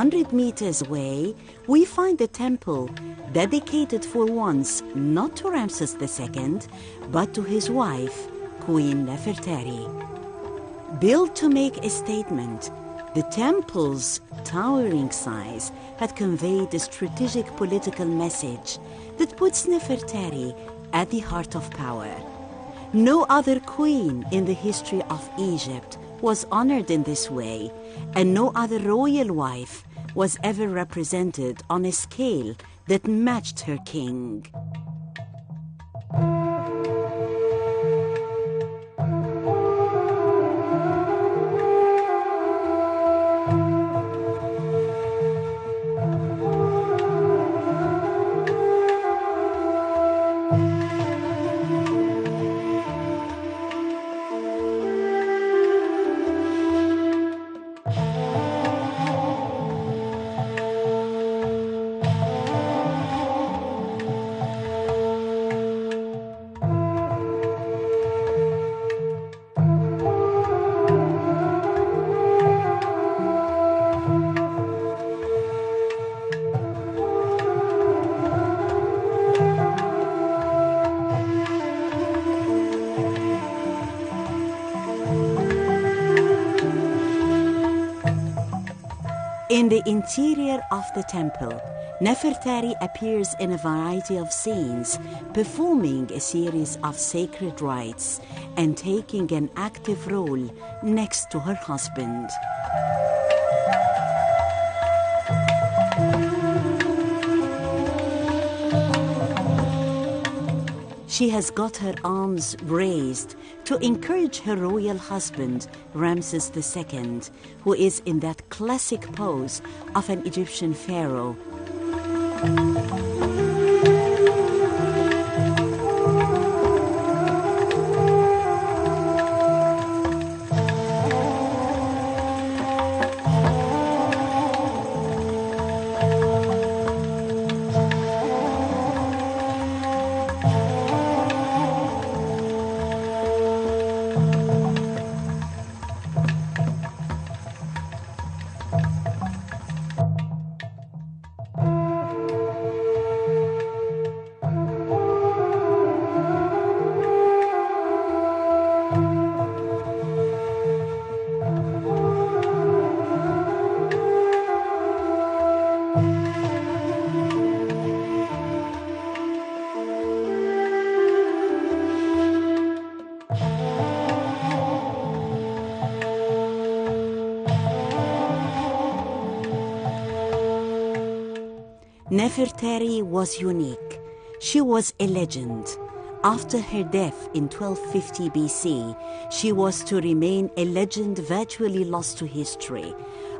100 meters away, we find a temple dedicated for once not to Ramses II, but to his wife, Queen Nefertari. Built to make a statement, the temple's towering size had conveyed a strategic political message that puts Nefertari at the heart of power. No other queen in the history of Egypt was honored in this way, and no other royal wife was ever represented on a scale that matched her king. In the interior of the temple, Nefertari appears in a variety of scenes, performing a series of sacred rites and taking an active role next to her husband. She has got her arms raised to encourage her royal husband, Ramses II, who is in that classic pose of an Egyptian pharaoh. Nefertari was unique. She was a legend. After her death in 1250 BC, she was to remain a legend virtually lost to history,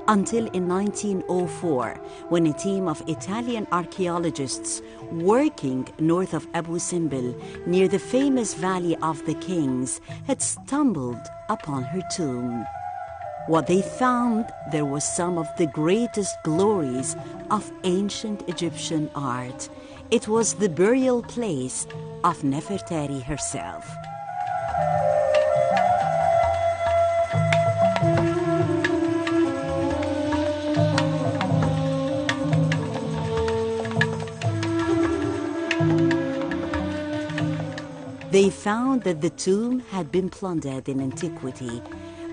until in 1904, when a team of Italian archaeologists working north of Abu Simbel, near the famous Valley of the Kings, had stumbled upon her tomb. What they found there was some of the greatest glories of ancient Egyptian art. It was the burial place of Nefertari herself. They found that the tomb had been plundered in antiquity.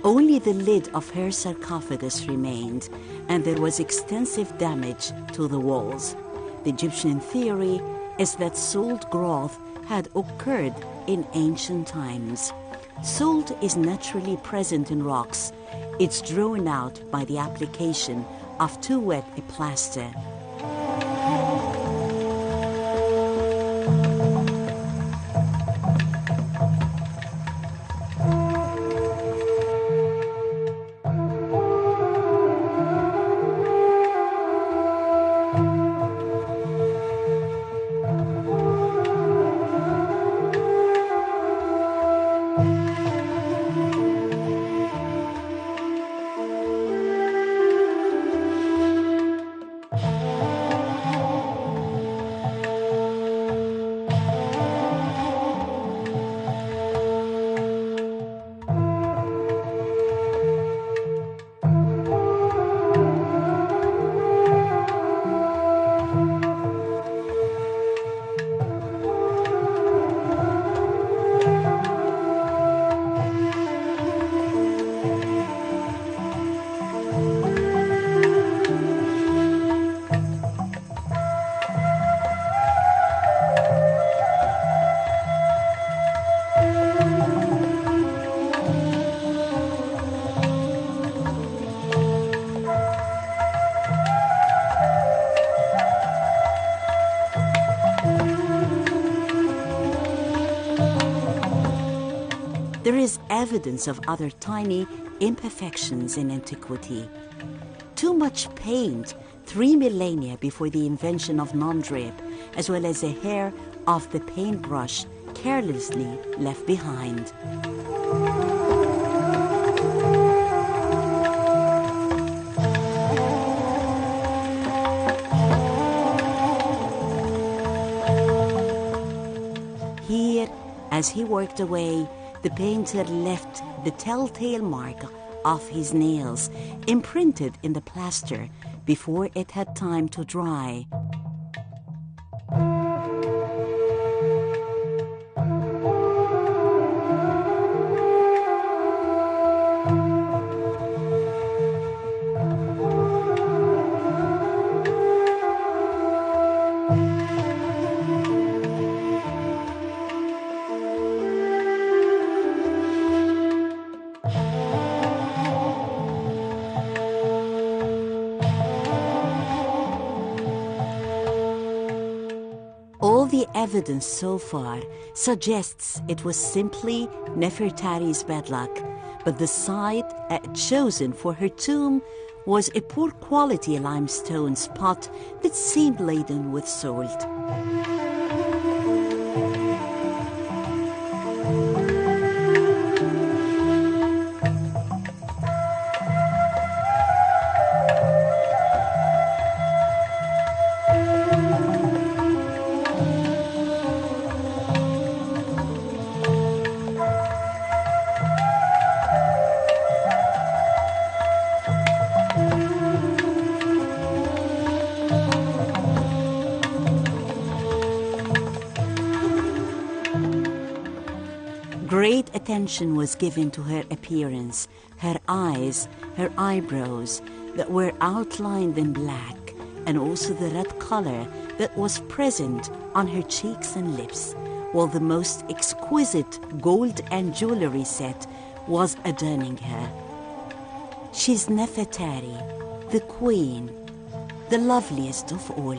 Only the lid of her sarcophagus remained, and there was extensive damage to the walls. The Egyptian theory is that salt growth had occurred in ancient times. Salt is naturally present in rocks. It's drawn out by the application of too wet a plaster. there is evidence of other tiny imperfections in antiquity. Too much paint 3 millennia before the invention of non-drip, as well as a hair of the paintbrush carelessly left behind. Here, as he worked away, the painter left the telltale mark of his nails, imprinted in the plaster before it had time to dry. All the evidence so far suggests it was simply Nefertari's bad luck, but the site chosen for her tomb was a poor quality limestone spot that seemed laden with salt. Great attention was given to her appearance, her eyes, her eyebrows that were outlined in black, and also the red color that was present on her cheeks and lips, while the most exquisite gold and jewelry set was adorning her. She's Nefertari, the queen, the loveliest of all.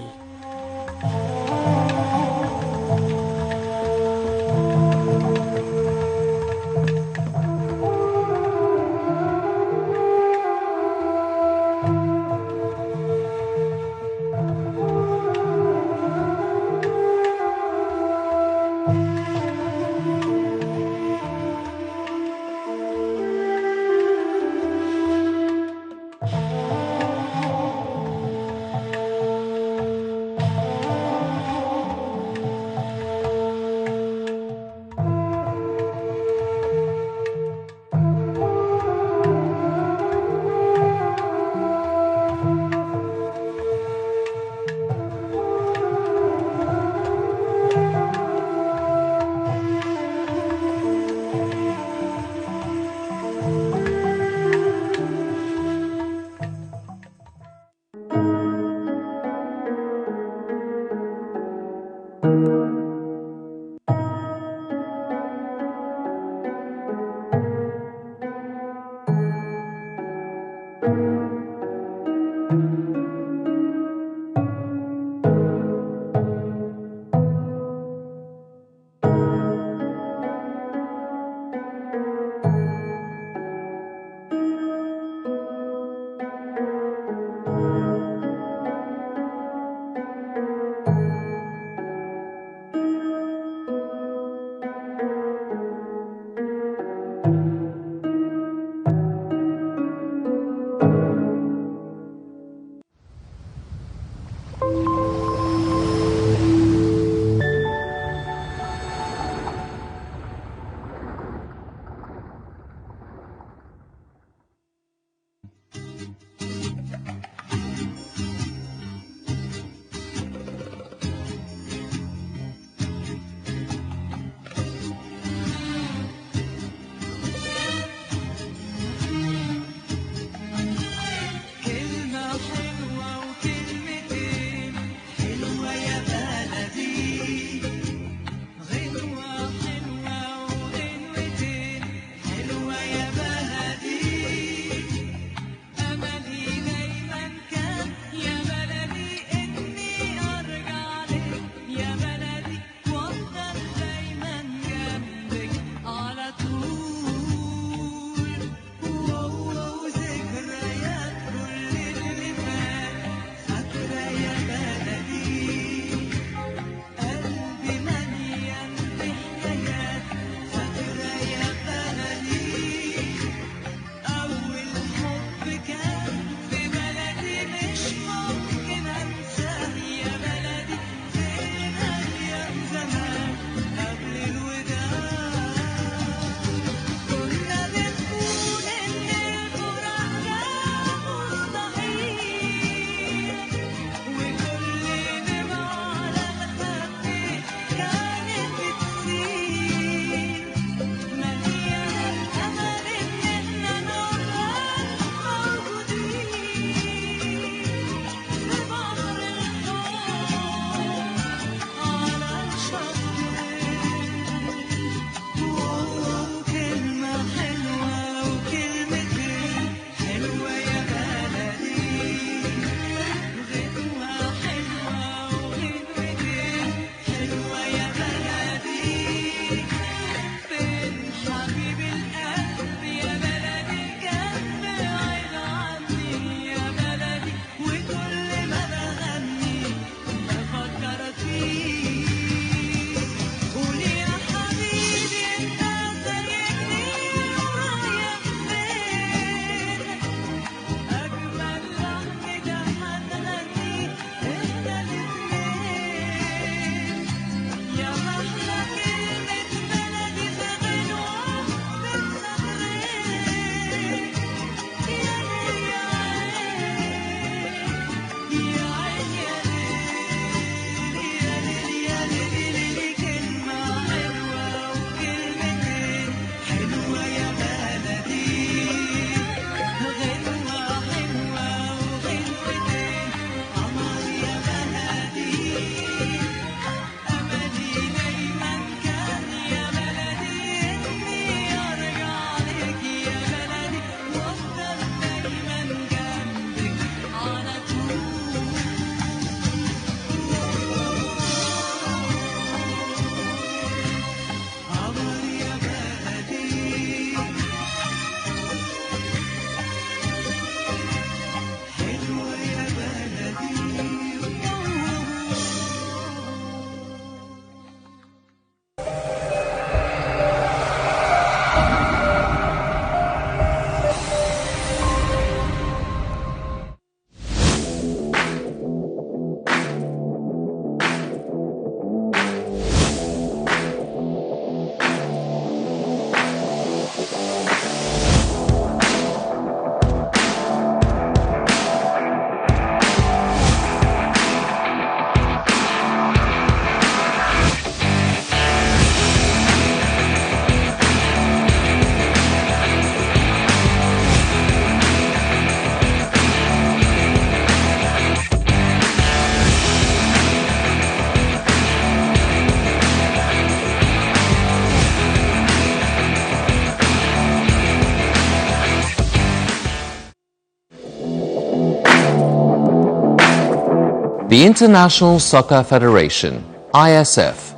The International Soccer Federation, ISF,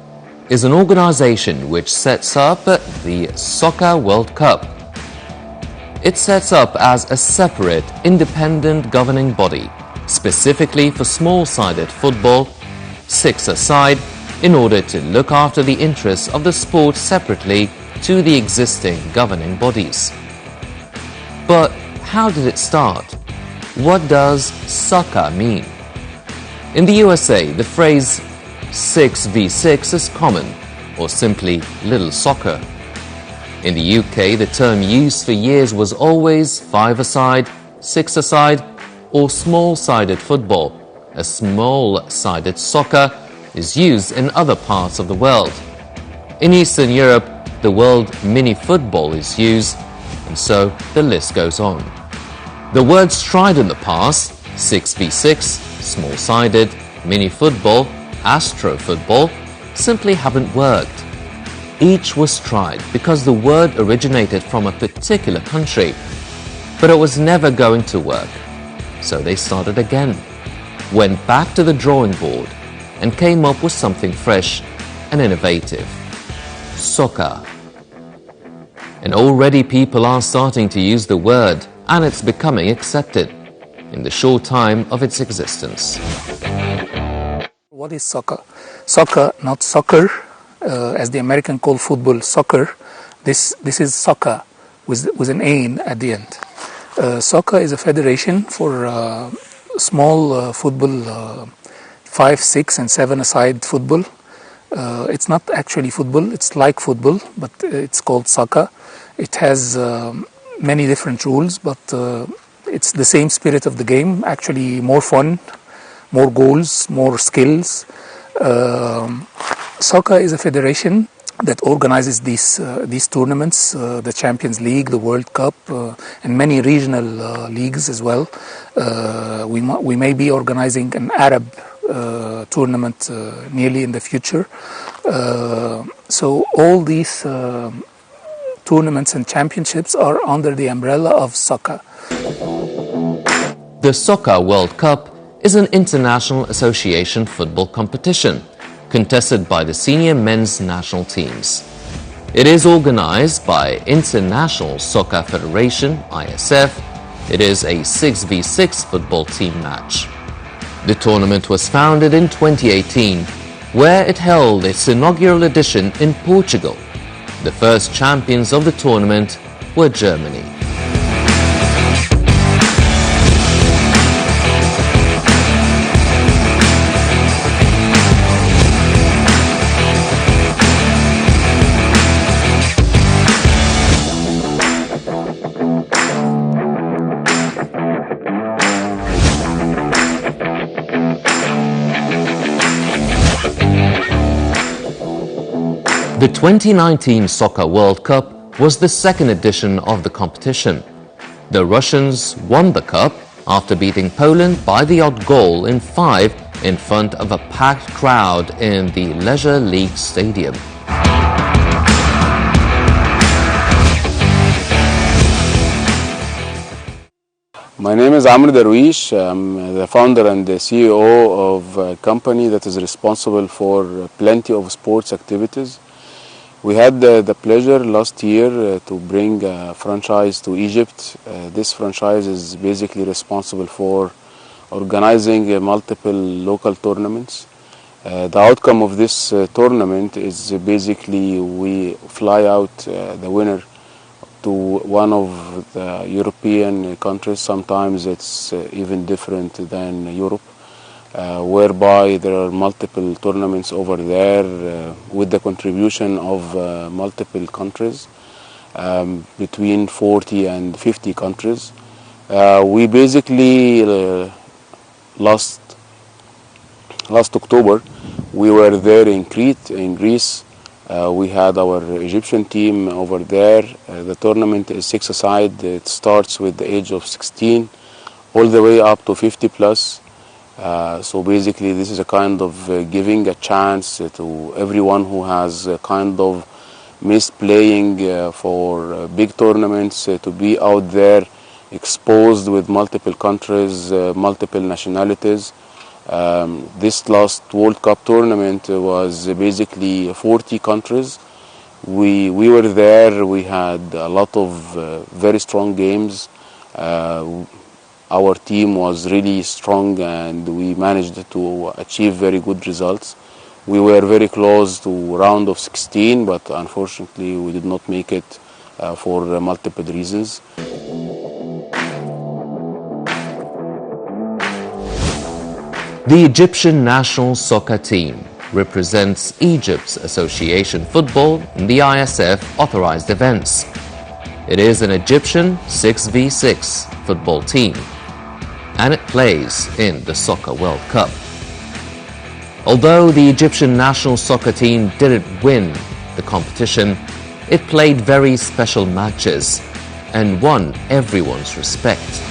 is an organization which sets up the Soccer World Cup. It sets up as a separate, independent governing body, specifically for small-sided football, six-a-side, in order to look after the interests of the sport separately to the existing governing bodies. But how did it start? What does soccer mean? In the USA, the phrase 6v6 is common, or simply little soccer. In the UK, the term used for years was always five-a-side, six-a-side, or small-sided football. A small-sided soccer is used in other parts of the world. In Eastern Europe, the word mini-football is used, and so the list goes on. The words tried in the past, 6v6, small-sided, mini-football, astro-football, simply haven't worked. Each was tried because the word originated from a particular country, but it was never going to work. So they started again, went back to the drawing board, and came up with something fresh and innovative. Soccer. And already people are starting to use the word, and it's becoming accepted in the short time of its existence. What is soccer? Soccer, not soccer, as the American call football soccer. This is soccer with an A at the end. Soccer is a federation for small football, 5, 6 and 7-a-side football. It's not actually football, it's like football, but it's called soccer. It has many different rules, but it's the same spirit of the game, actually more fun, more goals, more skills. Soccer is a federation that organizes these tournaments, the Champions League, the World Cup, and many regional leagues as well. We may be organizing an Arab tournament nearly in the future. So all these tournaments and championships are under the umbrella of soccer. The Soccer World Cup is an international association football competition contested by the senior men's national teams. It is organized by International Soccer Federation, ISF. It is a 6v6 football team match. The tournament was founded in 2018, where it held its inaugural edition in Portugal. The first champions of the tournament were Germany. The 2019 Soccer World Cup was the second edition of the competition. The Russians won the cup after beating Poland by the odd goal in 5 in front of a packed crowd in the Leisure League Stadium. My name is Amr Darwish. I'm the founder and the CEO of a company that is responsible for plenty of sports activities. We had the pleasure last year to bring a franchise to Egypt. This franchise is basically responsible for organizing multiple local tournaments. The outcome of this tournament is basically we fly out the winner to one of the European countries. Sometimes it's even different than Europe. Whereby there are multiple tournaments over there with the contribution of multiple countries, between 40 and 50 countries. We basically last October we were there in Crete, in Greece. We had our Egyptian team over there. The tournament is 6-a-side. It starts with the age of 16 all the way up to 50 plus. So basically this is a kind of giving a chance to everyone who has kind of missed playing for big tournaments to be out there exposed with multiple countries, multiple nationalities. This last World Cup tournament was basically 40 countries. We were there. We had a lot of very strong games. Our team was really strong and we managed to achieve very good results. We were very close to round of 16, but unfortunately we did not make it for multiple reasons. The Egyptian national soccer team represents Egypt's association football in the ISF authorized events. It is an Egyptian 6v6 football team, and it plays in the Soccer World Cup. Although the Egyptian national soccer team didn't win the competition, it played very special matches and won everyone's respect.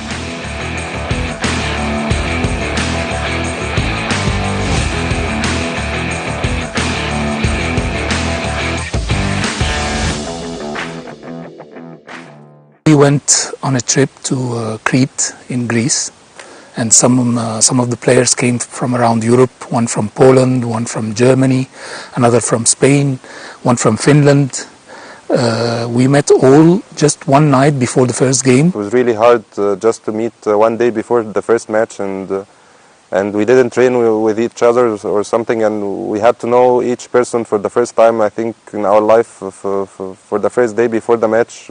We went on a trip to Crete in Greece, and some of the players came from around Europe, one from Poland, one from Germany, another from Spain, one from Finland. We met all just one night before the first game. It was really hard just to meet one day before the first match, and we didn't train with each other or something, and we had to know each person for the first time, I think, in our life for the first day before the match.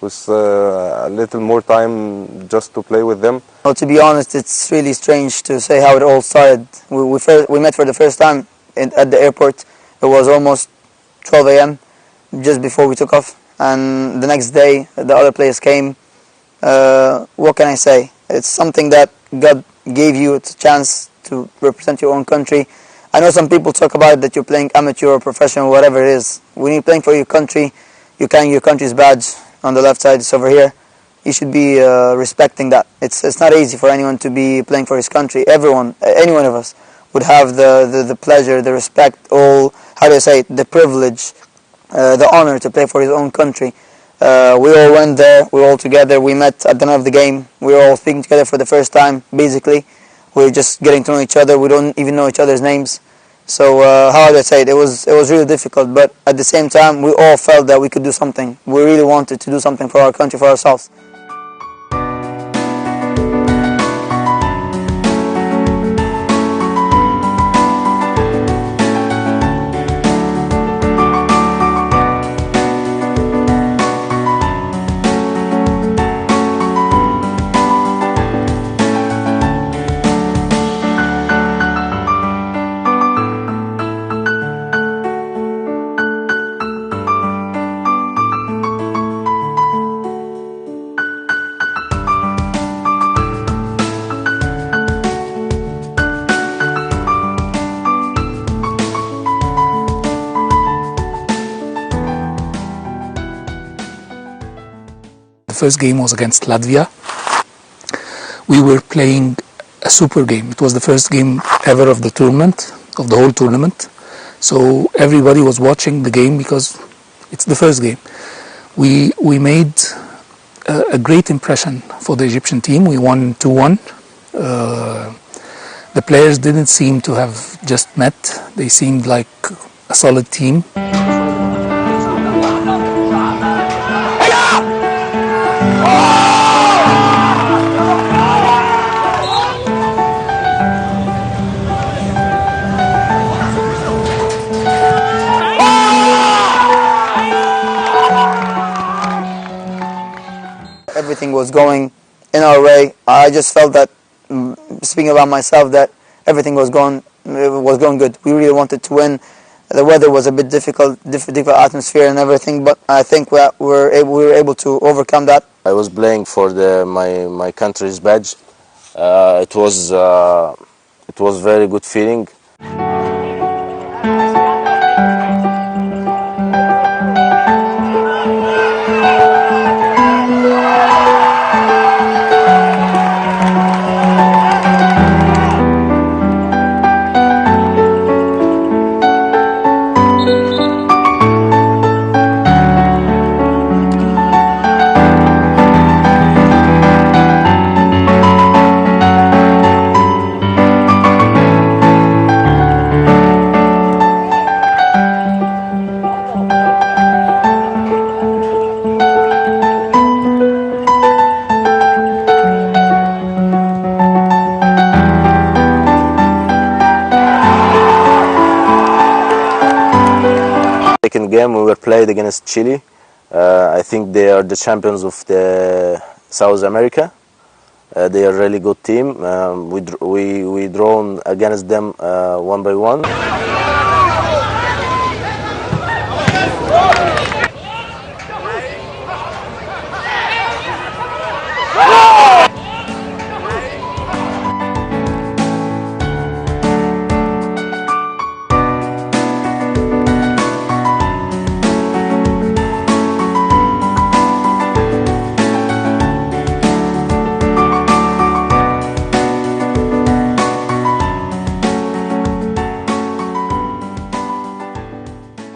Was a little more time just to play with them. Well, to be honest, it's really strange to say how it all started. We met for the first time at the airport. It was almost 12 a.m. just before we took off, and the next day the other players came. What can I say? It's something that God gave you. It's a chance to represent your own country. I know some people talk about that you're playing amateur or professional, whatever it is. When you're playing for your country, you're carrying your country's badge. On the left side, it's over here. You should be respecting that. It's not easy for anyone to be playing for his country. Everyone, any one of us, would have the pleasure, the respect, the privilege, the honor to play for his own country. We all went there. We were all together. We met at the end of the game. We were all speaking together for the first time. Basically, we were just getting to know each other. We don't even know each other's names. So it was really difficult, but at the same time we all felt that we could do something. We really wanted to do something for our country, for ourselves. The first game was against Latvia. We were playing a super game. It was the first game ever of the tournament, of the whole tournament. So everybody was watching the game because it's the first game. We made a great impression for the Egyptian team. We won 2-1. The players didn't seem to have just met. They seemed like a solid team. Everything was going in our way. I just felt that, speaking about myself, that everything was going good. We really wanted to win. The weather was a bit difficult atmosphere and everything, but I think we were able to overcome that. I was playing for my country's badge. It was very good feeling. played against Chile. I think they are the champions of the South America. They are a really good team. We drawn against them 1-1.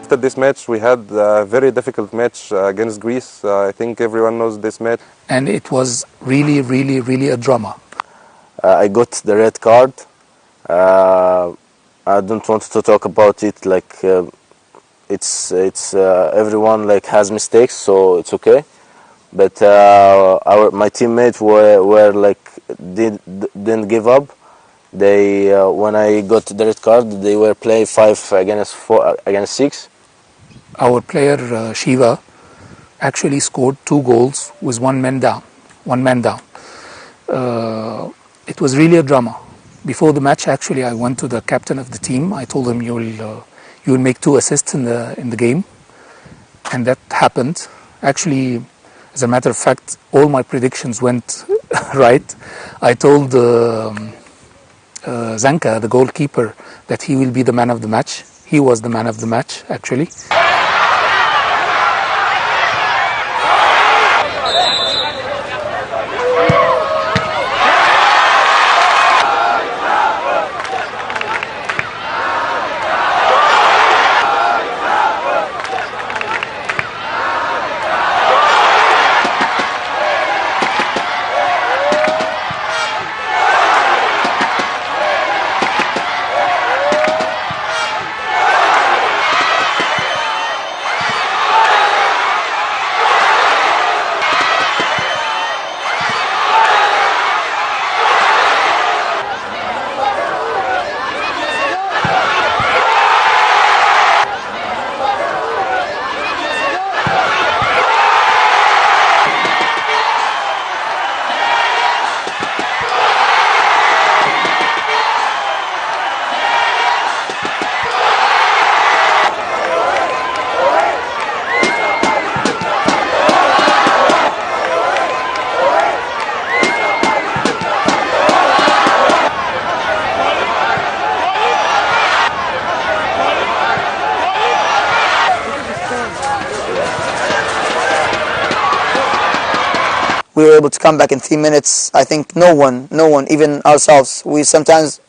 After this match, we had a very difficult match against Greece. I think everyone knows this match. And it was really, really, really a drama. I got the red card. I don't want to talk about it. Like it's everyone like has mistakes, so it's okay. But my teammates were like didn't give up. They when I got the red card, they were playing 5 against 6. Our player Shiva actually scored 2 goals with one man down. It was really a drama. Before the match, actually, I went to the captain of the team. I told him, "You will make 2 assists in the game," and that happened. Actually, as a matter of fact, all my predictions went right. I told Zanka, the goalkeeper, that he will be the man of the match. He was the man of the match, actually. We were able to come back in 3 minutes. I think no one, even ourselves, we sometimes,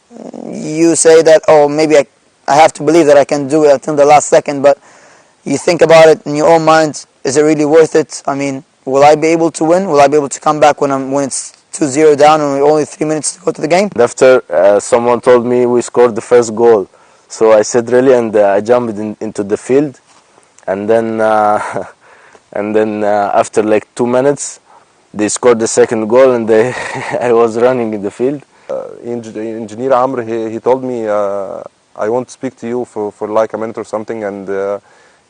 you say that, oh, maybe I have to believe that I can do it until the last second, but you think about it in your own mind, is it really worth it? I mean, will I be able to win? Will I be able to come back when it's 2-0 down and we're only 3 minutes to go to the game? After someone told me we scored the first goal, so I said really, and I jumped into the field, and then after like 2 minutes, they scored the second goal, and I was running in the field. Engineer Amr, he told me, I won't speak to you for like a minute or something, and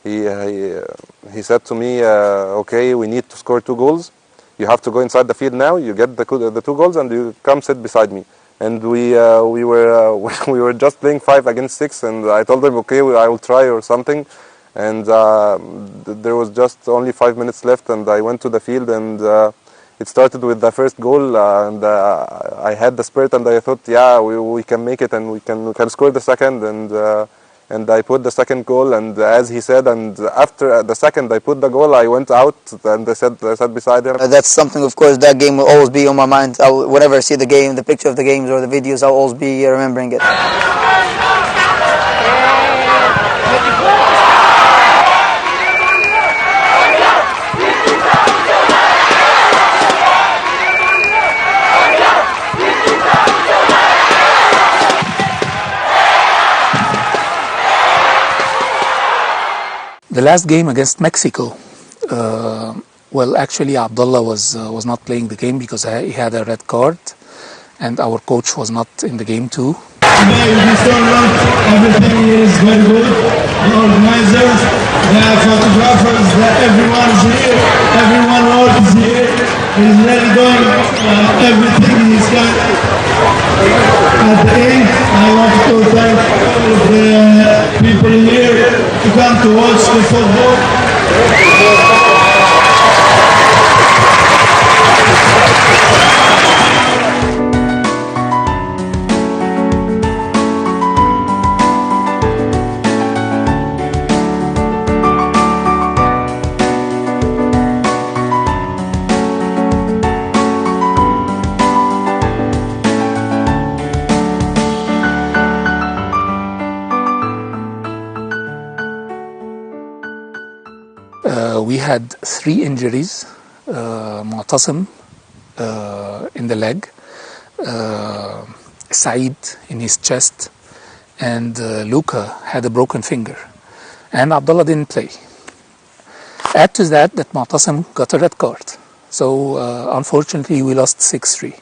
he said to me, okay, we need to score 2 goals. You have to go inside the field now. You get the 2 goals, and you come sit beside me. And we were just playing 5 against 6, and I told him, okay, I will try or something. And there was just only 5 minutes left, and I went to the field, and it started with the first goal, and I had the spirit, and I thought, yeah, we can make it, and we can score the second, and I put the second goal, and as he said, and after the second I put the goal, I went out, and I sat beside him. That's something, of course, that game will always be on my mind. Whenever I see the game, the picture of the games or the videos, I'll always be remembering it. The last game against Mexico, well, actually Abdullah was not playing the game because he had a red card, and our coach was not in the game too. Everything is very good. The organizers Yeah, photographers, everyone is here, everyone works here. He's really doing everything he's got. At the end, I want to thank all of the people here to come to watch the football. We had 3 injuries, Mu'tasim in the leg, Saeed in his chest, and Luca had a broken finger. And Abdullah didn't play. Add to that Mu'tasim got a red card. So unfortunately we lost 6-3.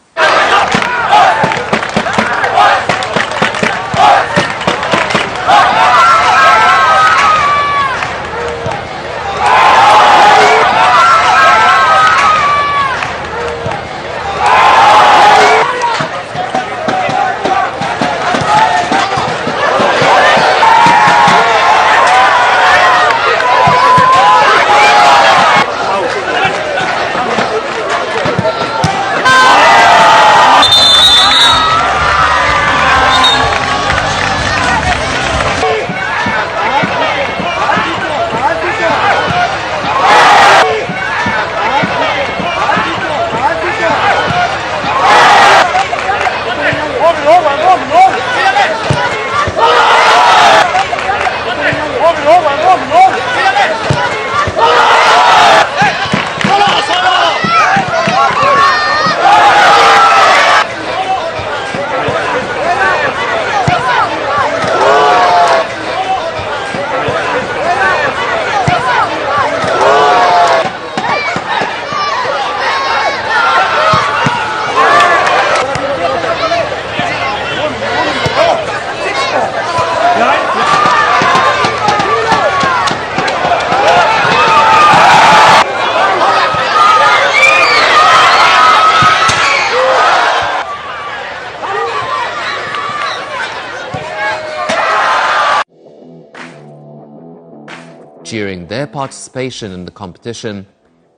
During their participation in the competition,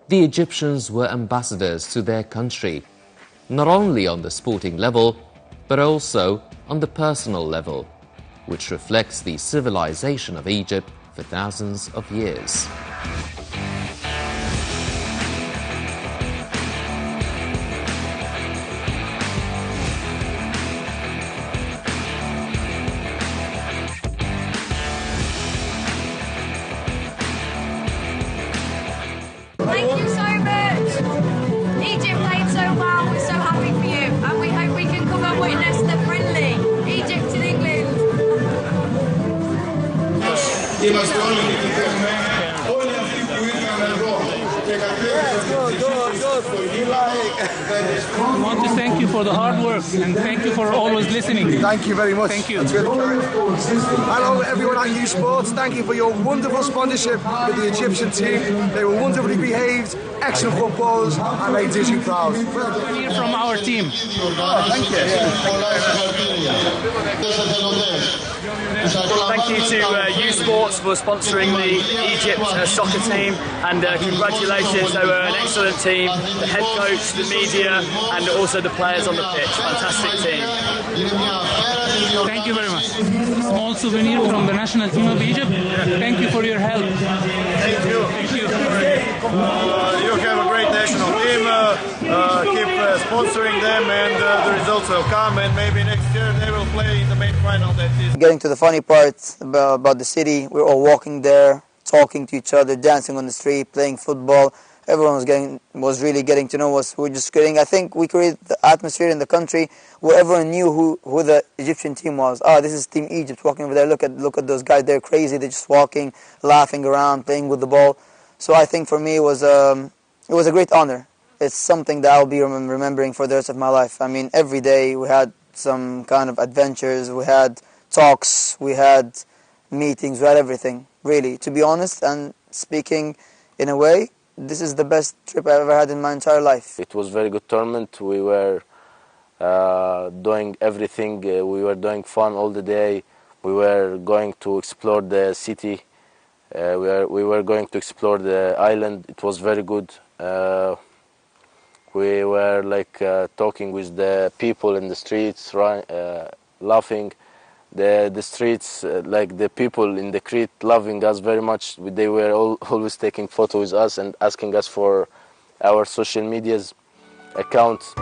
the Egyptians were ambassadors to their country, not only on the sporting level, but also on the personal level, which reflects the civilization of Egypt for thousands of years. Thank you so much. Egypt played so well. We're so happy for you, and we hope we can come and witness the friendly Egypt in England. I want to thank you for the hard work and thank you for always listening. Thank you very much. Thank you. Hello everyone at U Sports. Thank you for your wonderful sponsorship with the Egyptian team. They were wonderfully behaved, excellent footballers, and they did you proud. Here from our team. Oh, thank you. Thank you to U Sports for sponsoring the Egypt soccer team, and congratulations, they were an excellent team, the head coach, the media, and also the players on the pitch. Fantastic team. Thank you very much. Small souvenir from the national team of Egypt. Thank you for your help. Thank you. Thank you. You have a great national team. Keep sponsoring them, and the results will come, and maybe next year they will play in the main final. That is. Getting to the funny part about the city, we're all walking there, talking to each other, dancing on the street, playing football. Everyone was really getting to know us. We're just getting. I think we created the atmosphere in the country where everyone knew who the Egyptian team was. Ah, this is Team Egypt walking over there. Look at those guys. They're crazy. They're just walking, laughing around, playing with the ball. So I think for me it was a great honor. It's something that I'll be remembering for the rest of my life. I mean, every day we had some kind of adventures. We had talks. We had meetings, we had everything, really. To be honest and speaking in a way, this is the best trip I've ever had in my entire life. It was a very good tournament. We were doing everything. We were doing fun all the day. We were going to explore the city. We were going to explore the island. It was very good. We were like talking with the people in the streets, laughing. The streets, like the people in the Crete, loving us very much. They were always taking photos with us and asking us for our social medias accounts.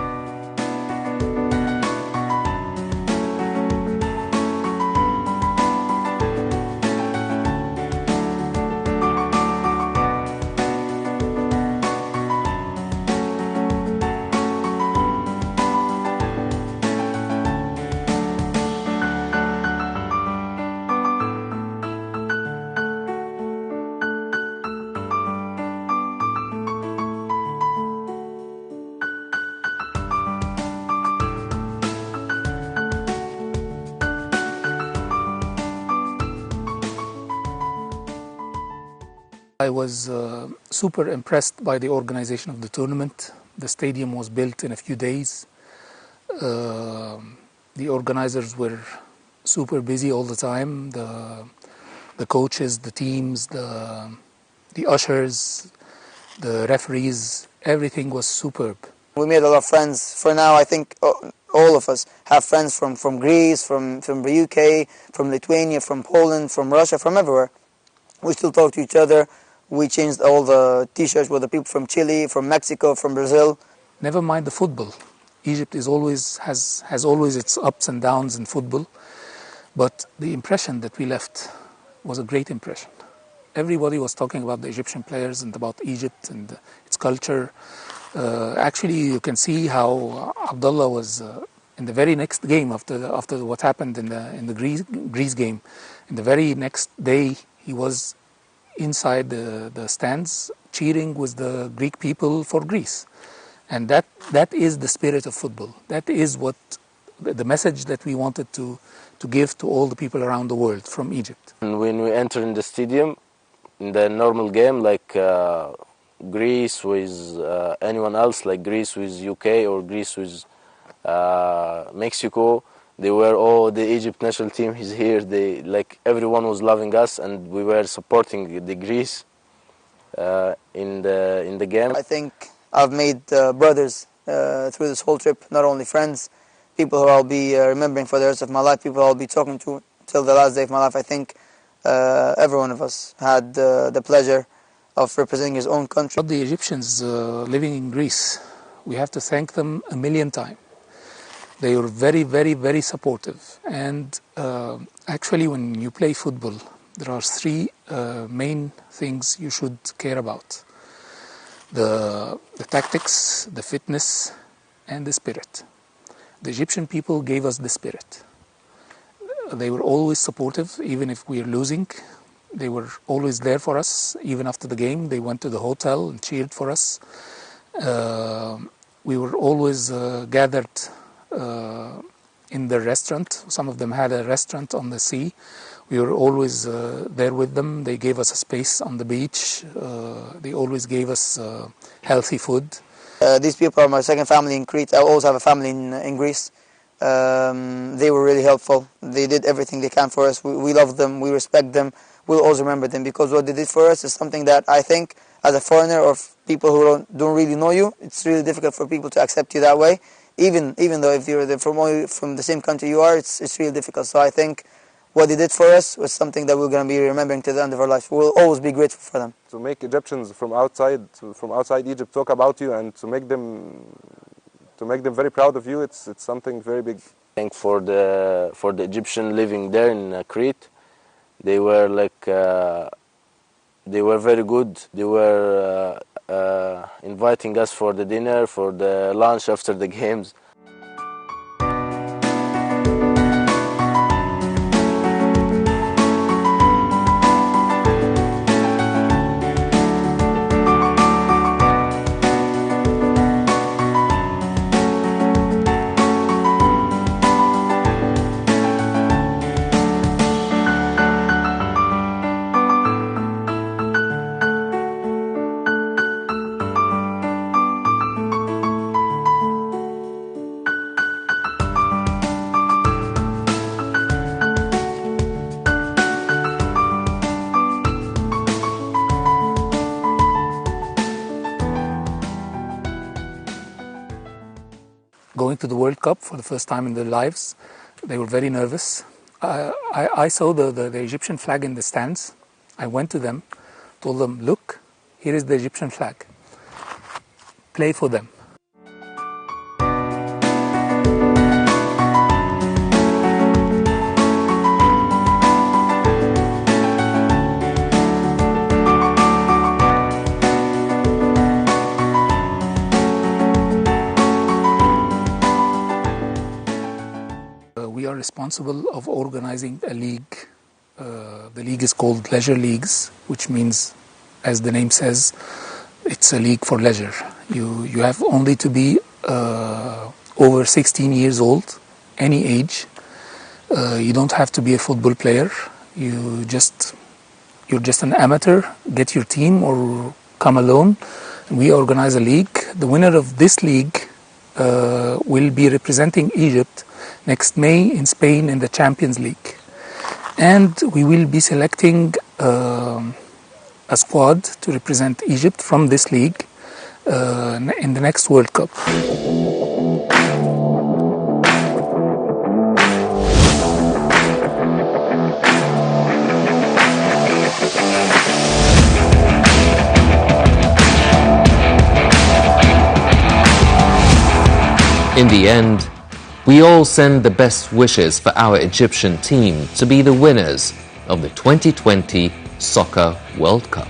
I was super impressed by the organization of the tournament. The stadium was built in a few days. The organizers were super busy all the time. The coaches, the teams, the ushers, the referees, everything was superb. We made a lot of friends. For now, I think all of us have friends from Greece, from the UK, from Lithuania, from Poland, from Russia, from everywhere. We still talk to each other. We changed all the T-shirts with the people from Chile, from Mexico, from Brazil. Never mind the football. Egypt has always its ups and downs in football, but the impression that we left was a great impression. Everybody was talking about the Egyptian players and about Egypt and its culture. Actually, you can see how Abdullah was in the very next game after what happened in the Greece game. In the very next day, he was inside the stands cheering with the Greek people for Greece. And that is the spirit of football. That is what the message that we wanted to give to all the people around the world from Egypt. And when we enter in the stadium, in the normal game, like Greece with anyone else, like Greece with UK or Greece with Mexico, they were all the Egypt national team is here. Like everyone was loving us, and we were supporting the Greece in the game. I think I've made brothers through this whole trip, not only friends, people who I'll be remembering for the rest of my life, people I'll be talking to till the last day of my life. I think every one of us had the pleasure of representing his own country. The Egyptians living in Greece, we have to thank them a million times. They were very, very, very supportive. And actually, when you play football, there are three main things you should care about. The tactics, the fitness, and the spirit. The Egyptian people gave us the spirit. They were always supportive, even if we are losing. They were always there for us. Even after the game, they went to the hotel and cheered for us. We were always gathered in the restaurant. Some of them had a restaurant on the sea. We were always there with them. They gave us a space on the beach. They always gave us healthy food. These people are my second family in Crete. I also have a family in Greece. They were really helpful. They did everything they can for us. We love them. We respect them. We'll always remember them, because what they did for us is something that I think, as a foreigner or people who don't really know you, it's really difficult for people to accept you that way. Even though if you're from the same country you are, it's really difficult. So I think what they did for us was something that we're going to be remembering to the end of our life. We'll always be grateful for them. To make Egyptians from outside Egypt talk about you and to make them very proud of you, it's something very big. I think for the Egyptian living there in Crete, they were like they were very good. They were inviting us for the dinner, for the lunch after the games. going to the World Cup for the first time in their lives. They were very nervous. I saw the Egyptian flag in the stands. I went to them, told them, look, here is the Egyptian flag. Play for them. We are responsible of organizing a league. The league is called Leisure Leagues, which means, as the name says, it's a league for leisure. You have only to be over 16 years old, any age. You don't have to be a football player. You're just an amateur. Get your team or come alone. We organize a league. The winner of this league will be representing Egypt next May in Spain in the Champions League. And we will be selecting a squad to represent Egypt from this league in the next World Cup. In the end, we all send the best wishes for our Egyptian team to be the winners of the 2020 Soccer World Cup.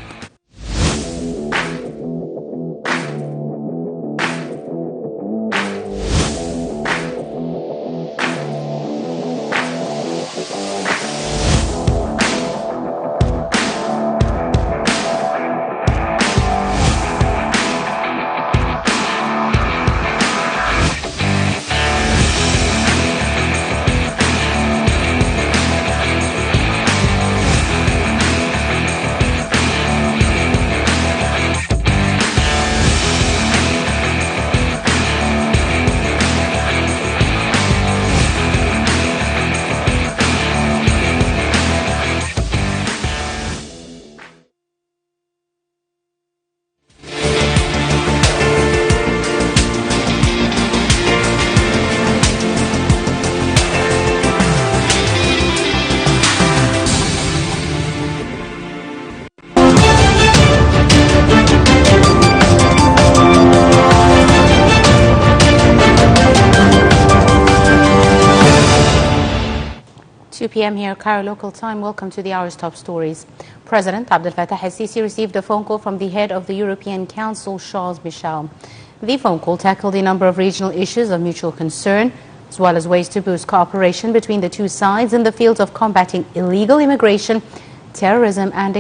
PM here, Cairo local time. Welcome to the hour's top stories. President Abdel Fattah el-Sisi received a phone call from the head of the European Council, Charles Michel. The phone call tackled a number of regional issues of mutual concern, as well as ways to boost cooperation between the two sides in the fields of combating illegal immigration, terrorism and